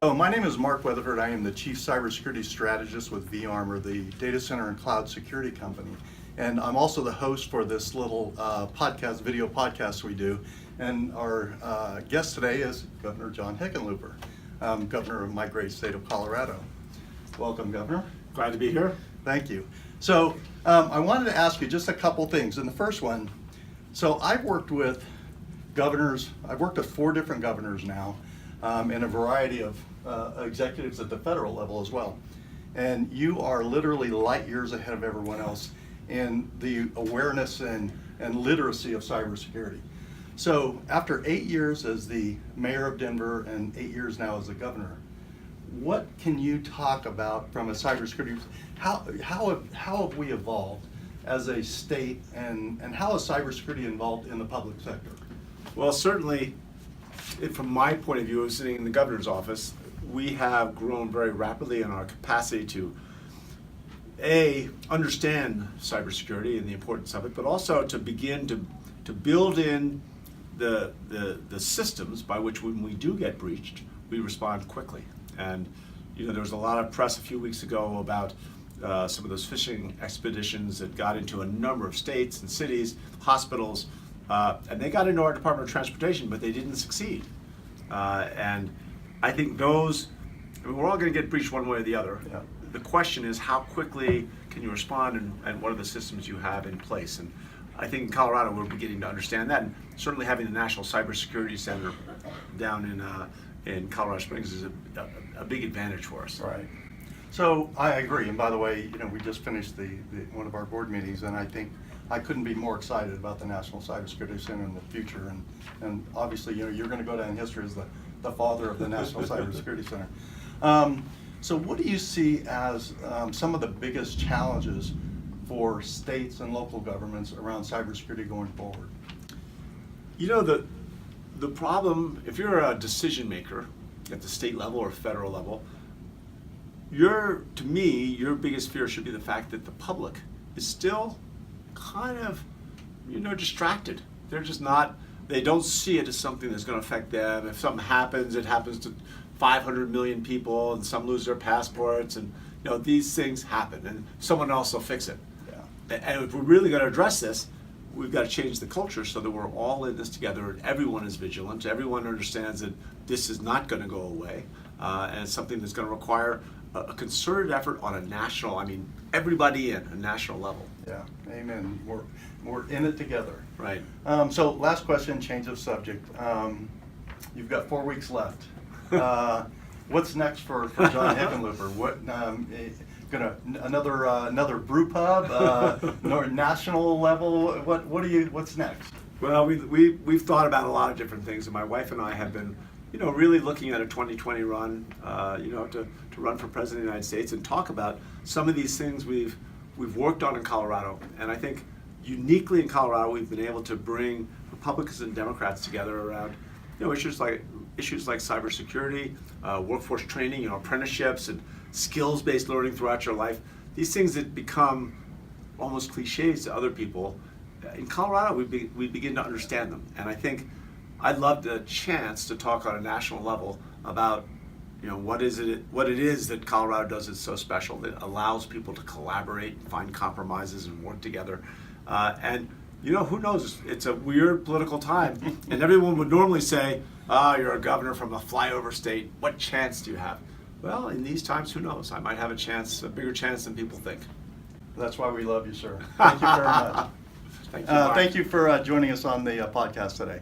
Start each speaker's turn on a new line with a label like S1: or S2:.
S1: So my name is Mark Weatherford. I am the Chief Cybersecurity Strategist with vArmour, the data center and cloud security company. And I'm also the host for this little video podcast we do. And our guest today is Governor John Hickenlooper, Governor of my great state of Colorado. Welcome, Governor.
S2: Glad to be here.
S1: Thank you. So I wanted to ask you just a couple things. And the first one, so I've worked with governors, I've worked with 4 different governors now, and a variety of executives at the federal level as well. And you are literally light years ahead of everyone else in the awareness and literacy of cybersecurity. So after 8 years as the mayor of Denver and 8 years now as the governor, what can you talk about from a cybersecurity, how have we evolved as a state, and how is cybersecurity involved in the public sector?
S2: Well, certainly, from my point of view, sitting in the governor's office, we have grown very rapidly in our capacity to understand cybersecurity and the importance of it, but also to begin to build in the systems by which, when we do get breached, we respond quickly. And there was a lot of press a few weeks ago about some of those phishing expeditions that got into a number of states and cities, hospitals, and they got into our Department of Transportation, but they didn't succeed. And I think we're all going to get breached one way or the other.
S1: Yeah.
S2: The question is, how quickly can you respond, and what are the systems you have in place? And I think in Colorado we're beginning to understand that, and certainly having the National Cybersecurity Center down in Colorado Springs is a big advantage for us.
S1: Right. So I agree. And by the way, we just finished one of our board meetings, and I think I couldn't be more excited about the National Cybersecurity Center in the future. And obviously, you're going to go down in history as the father of the National Cybersecurity Center. So what do you see as some of the biggest challenges for states and local governments around cybersecurity going forward?
S2: The problem, if you're a decision maker at the state level or federal level, your biggest fear should be the fact that the public is still kind of, distracted. They're just not, they don't see it as something that's going to affect them. If something happens, it happens to 500 million people, and some lose their passports, and these things happen, and someone else will fix it.
S1: Yeah.
S2: And if we're really going to address this, we've got to change the culture so that we're all in this together, and everyone is vigilant. Everyone understands that this is not going to go away, and it's something that's going to require a concerted effort on a national, everybody in a national level.
S1: Yeah, amen. We're in it together.
S2: Right.
S1: So last question, change of subject. You've got 4 weeks left. What's next for John Hickenlooper? What another brew pub, national level? What's next?
S2: Well, we've thought about a lot of different things, and my wife and I have been, really looking at a 2020 run, to run for president of the United States and talk about some of these things we've worked on in Colorado. And I think uniquely in Colorado, we've been able to bring Republicans and Democrats together around, issues like cybersecurity, workforce training, apprenticeships, and skills-based learning throughout your life. These things that become almost cliches to other people. In Colorado, we begin to understand them, and I think I'd love the chance to talk on a national level about what it is that Colorado does that's so special, that allows people to collaborate, find compromises, and work together. And who knows? It's a weird political time, and everyone would normally say, you're a governor from a flyover state. What chance do you have? Well, in these times, who knows? I might have a bigger chance than people think.
S1: That's why we love you, sir. Thank you very much.
S2: Thank you, Mark.
S1: Thank you for joining us on the podcast today.